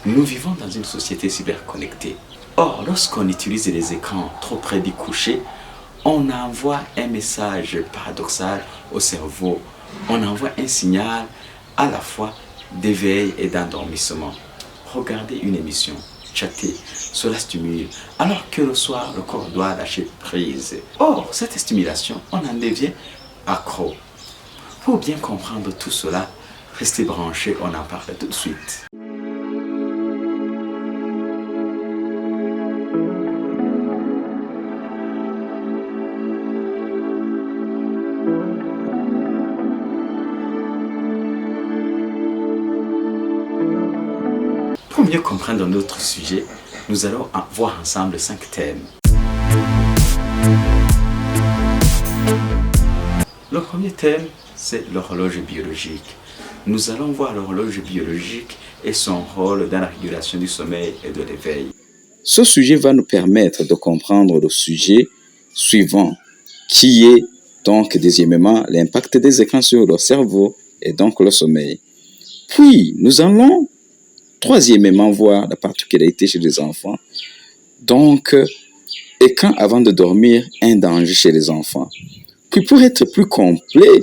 Nous vivons dans une société cyberconnectée. Or, lorsqu'on utilise les écrans trop près du coucher, on envoie un message paradoxal au cerveau. On envoie un signal à la fois d'éveil et d'endormissement. Regarder une émission, chatter, cela stimule, alors que le soir, le corps doit lâcher prise. Or, cette stimulation, on en devient accro. Pour bien comprendre tout cela, restez branchés, on en parle tout de suite. Pour mieux comprendre notre sujet, nous allons voir ensemble 5 thèmes. Le premier thème, c'est l'horloge biologique. Nous allons voir l'horloge biologique et son rôle dans la régulation du sommeil et de l'éveil. Ce sujet va nous permettre de comprendre le sujet suivant, qui est donc deuxièmement l'impact des écrans sur le cerveau et donc le sommeil. Puis, nous allons troisièmement voir la particularité chez les enfants. Donc, écran avant de dormir, un danger chez les enfants. Puis, pour être plus complet,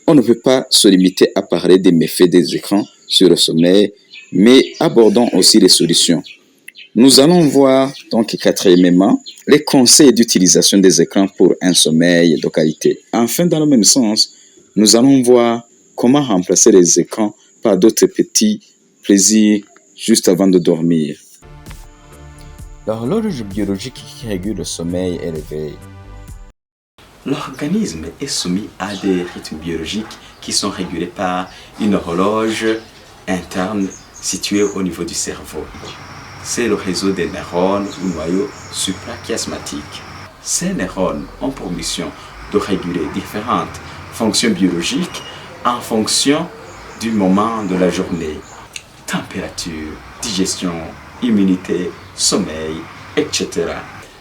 on ne peut pas se limiter à parler des méfaits des écrans sur le sommeil, mais abordons aussi les solutions. Nous allons voir, donc, quatrièmement, les conseils d'utilisation des écrans pour un sommeil de qualité. Enfin, dans le même sens, nous allons voir comment remplacer les écrans par d'autres petits plaisirs juste avant de dormir. L'horloge biologique qui régule le sommeil et l'éveil. L'organisme est soumis à des rythmes biologiquiques qui sont régulés par une horloge interne située au niveau du cerveau. C'est le réseau des neurones ou noyaux suprachiasmatiques. Ces neurones ont pour mission de réguler différentes fonctions biologiques en fonction du moment de la journée. Température, digestion, immunité, sommeil, etc.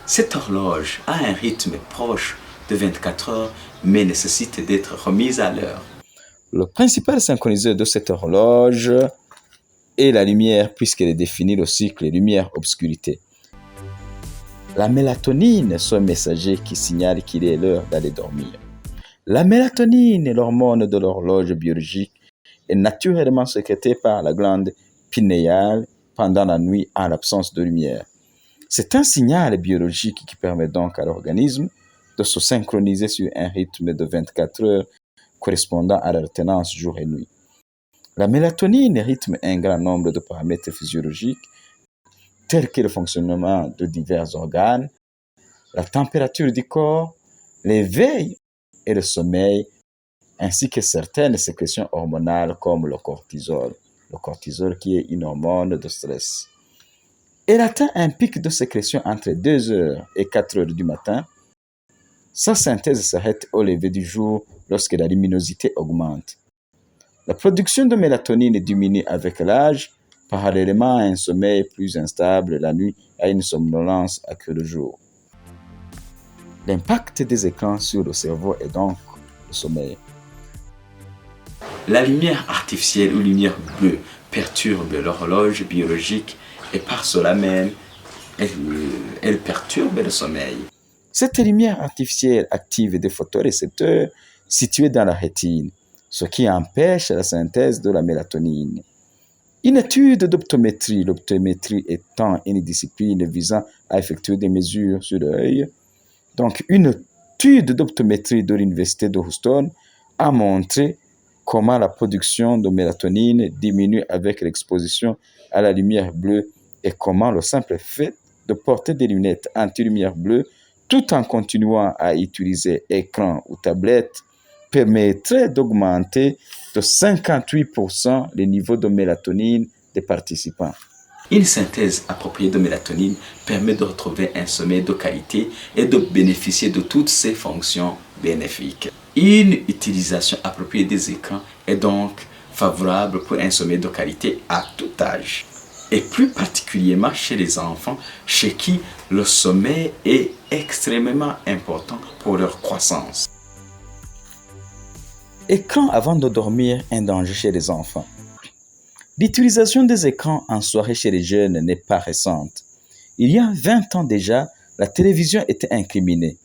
Cette horloge a un rythme proche de 24 heures, mais nécessite d'être remise à l'heure. Le principal synchroniseur de cette horloge est la lumière, puisqu'elle définit le cycle lumière-obscurité. La mélatonine, ce messager qui signale qu'il est l'heure d'aller dormir. La mélatonine, l'hormone de l'horloge biologique, est naturellement sécrétée par la glande pinéale pendant la nuit en l'absence de lumière. C'est un signal biologique qui permet donc à l'organisme de se synchroniser sur un rythme de 24 heures correspondant à l'alternance jour et nuit. La mélatonine rythme un grand nombre de paramètres physiologiques tels que le fonctionnement de divers organes, la température du corps, l'éveil et le sommeil, ainsi que certaines sécrétions hormonales comme le cortisol qui est une hormone de stress. Elle atteint un pic de sécrétion entre 2 heures et 4 heures du matin. Sa synthèse s'arrête au lever du jour lorsque la luminosité augmente. La production de mélatonine diminue avec l'âge, parallèlement à un sommeil plus instable la nuit et à une somnolence accrue le jour. L'impact des écrans sur le cerveau est donc le sommeil. La lumière artificielle ou lumière bleue perturbe l'horloge biologique et par cela même, elle perturbe le sommeil. Cette lumière artificielle active des photorécepteurs situés dans la rétine, ce qui empêche la synthèse de la mélatonine. Une étude d'optométrie, l'optométrie étant une discipline visant à effectuer des mesures sur l'œil, donc une étude d'optométrie de l'université de Houston a montré comment la production de mélatonine diminue avec l'exposition à la lumière bleue et comment le simple fait de porter des lunettes anti-lumière bleue tout en continuant à utiliser écran ou tablette permettrait d'augmenter de 58% les niveaux de mélatonine des participants. Une synthèse appropriée de mélatonine permet de retrouver un sommeil de qualité et de bénéficier de toutes ses fonctions bénéfiques. Une utilisation appropriée des écrans est donc favorable pour un sommeil de qualité à tout âge. Et plus particulièrement chez les enfants, chez qui le sommeil est extrêmement important pour leur croissance. Écran avant de dormir, un danger chez les enfants. L'utilisation des écrans en soirée chez les jeunes n'est pas récente. Il y a 20 ans déjà, la télévision était incriminée.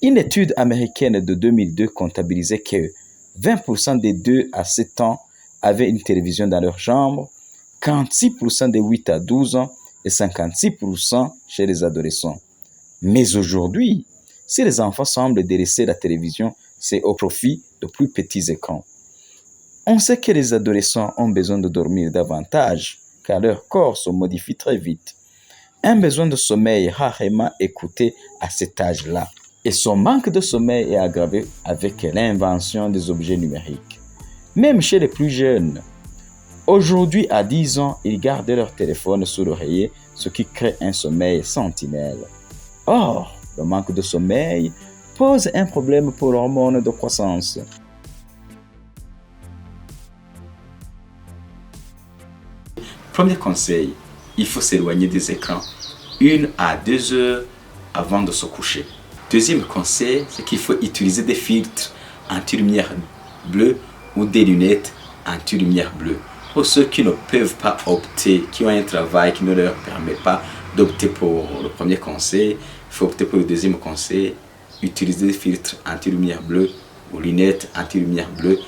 Une étude américaine de 2002 comptabilisait que 20% des 2 à 7 ans avaient une télévision dans leur chambre, 46% des 8 à 12 ans et 56% chez les adolescents. Mais aujourd'hui, si les enfants semblent délaisser la télévision, c'est au profit de plus petits écrans. On sait que les adolescents ont besoin de dormir davantage, car leur corps se modifie très vite. Un besoin de sommeil rarement écouté à cet âge-là. Et son manque de sommeil est aggravé avec l'invention des objets numériques. Même chez les plus jeunes, aujourd'hui à 10 ans, ils gardent leur téléphone sous l'oreiller, ce qui crée un sommeil sentinelle. Or, le manque de sommeil pose un problème pour l'hormone de croissance. Premier conseil, il faut s'éloigner des écrans 1 à 2 heures avant de se coucher. Deuxième conseil, c'est qu'il faut utiliser des filtres anti-lumière bleue ou des lunettes anti-lumière bleue. Pour ceux qui ne peuvent pas opter, qui ont un travail qui ne leur permet pas d'opter pour le premier conseil, il faut opter pour le deuxième conseil, utiliser des filtres anti-lumière bleue ou lunettes anti-lumière bleue.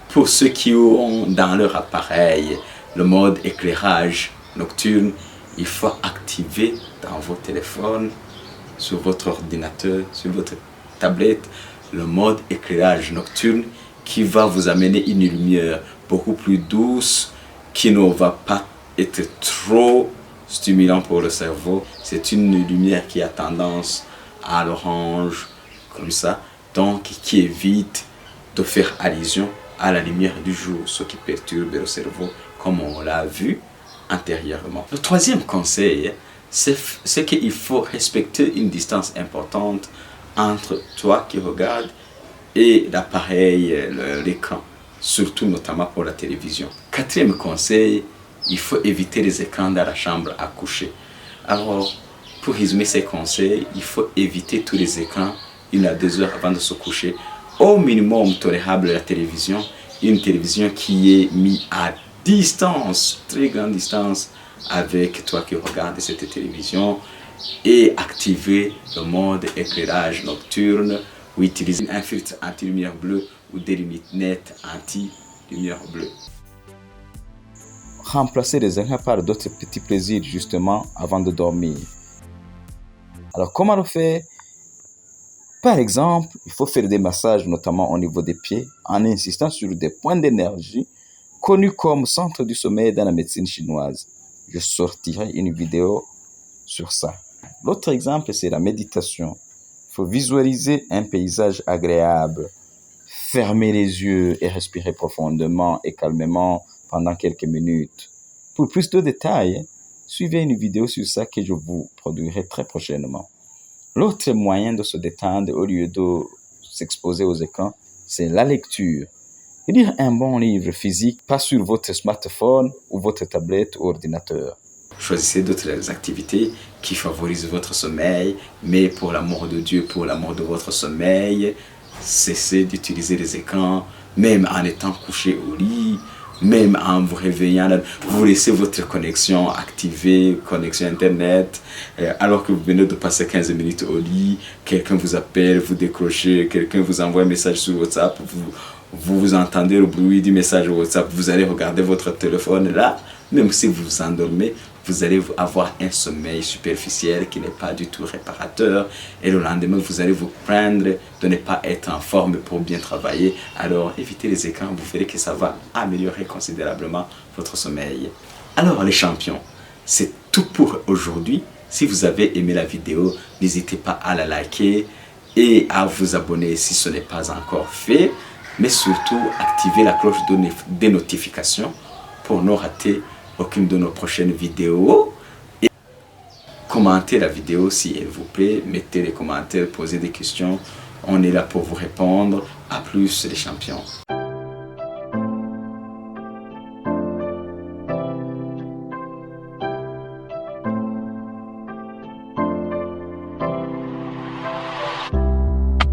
Pour ceux qui ont dans leur appareil le mode éclairage nocturne, il faut activer dans vos téléphones, sur votre ordinateur, sur votre tablette, le mode éclairage nocturne qui va vous amener une lumière beaucoup plus douce, qui ne va pas être trop stimulant pour le cerveau. C'est une lumière qui a tendance à l'orange, comme ça, donc qui évite de faire allusion à la lumière du jour, ce qui perturbe le cerveau, comme on l'a vu antérieurement. Le troisième conseil, c'est qu'il faut respecter une distance importante entre toi qui regardes et l'appareil, l'écran, surtout notamment pour la télévision. Quatrième conseil, il faut éviter les écrans dans la chambre à coucher. Alors, pour résumer ces conseils, il faut éviter tous les écrans 1 à 2 heures avant de se coucher. Au minimum tolérable la télévision, une télévision qui est mise à distance, très grande distance, avec toi qui regardes cette télévision, et activer le mode éclairage nocturne ou utiliser un filtre anti-lumière bleue ou des lunettes anti-lumière bleue. Remplacer les écrans par d'autres petits plaisirs justement avant de dormir. Alors comment le faire? Par exemple, il faut faire des massages notamment au niveau des pieds en insistant sur des points d'énergie connus comme centre du sommeil dans la médecine chinoise. Je sortirai une vidéo sur ça. L'autre exemple, c'est la méditation. Il faut visualiser un paysage agréable, fermer les yeux et respirer profondément et calmement pendant quelques minutes. Pour plus de détails, suivez une vidéo sur ça que je vous produirai très prochainement. L'autre moyen de se détendre au lieu de s'exposer aux écrans, c'est la lecture. Lire un bon livre physique, pas sur votre smartphone ou votre tablette ou ordinateur. Choisissez d'autres activités qui favorisent votre sommeil, mais pour l'amour de Dieu, pour l'amour de votre sommeil, cessez d'utiliser les écrans, même en étant couché au lit, même en vous réveillant. Vous laissez votre connexion activée, connexion Internet, alors que vous venez de passer 15 minutes au lit, quelqu'un vous appelle, vous décrochez, quelqu'un vous envoie un message sur WhatsApp, vous entendez le bruit du message WhatsApp, vous allez regarder votre téléphone là, même si vous vous endormez, vous allez avoir un sommeil superficiel qui n'est pas du tout réparateur et le lendemain, vous allez vous plaindre de ne pas être en forme pour bien travailler. Alors, évitez les écrans, vous verrez que ça va améliorer considérablement votre sommeil. Alors, les champions, c'est tout pour aujourd'hui. Si vous avez aimé la vidéo, n'hésitez pas à la liker et à vous abonner si ce n'est pas encore fait. Mais surtout, activez la cloche des notifications pour ne rater aucune de nos prochaines vidéos. Et commentez la vidéo si elle vous plaît. Mettez les commentaires, posez des questions. On est là pour vous répondre. À plus les champions.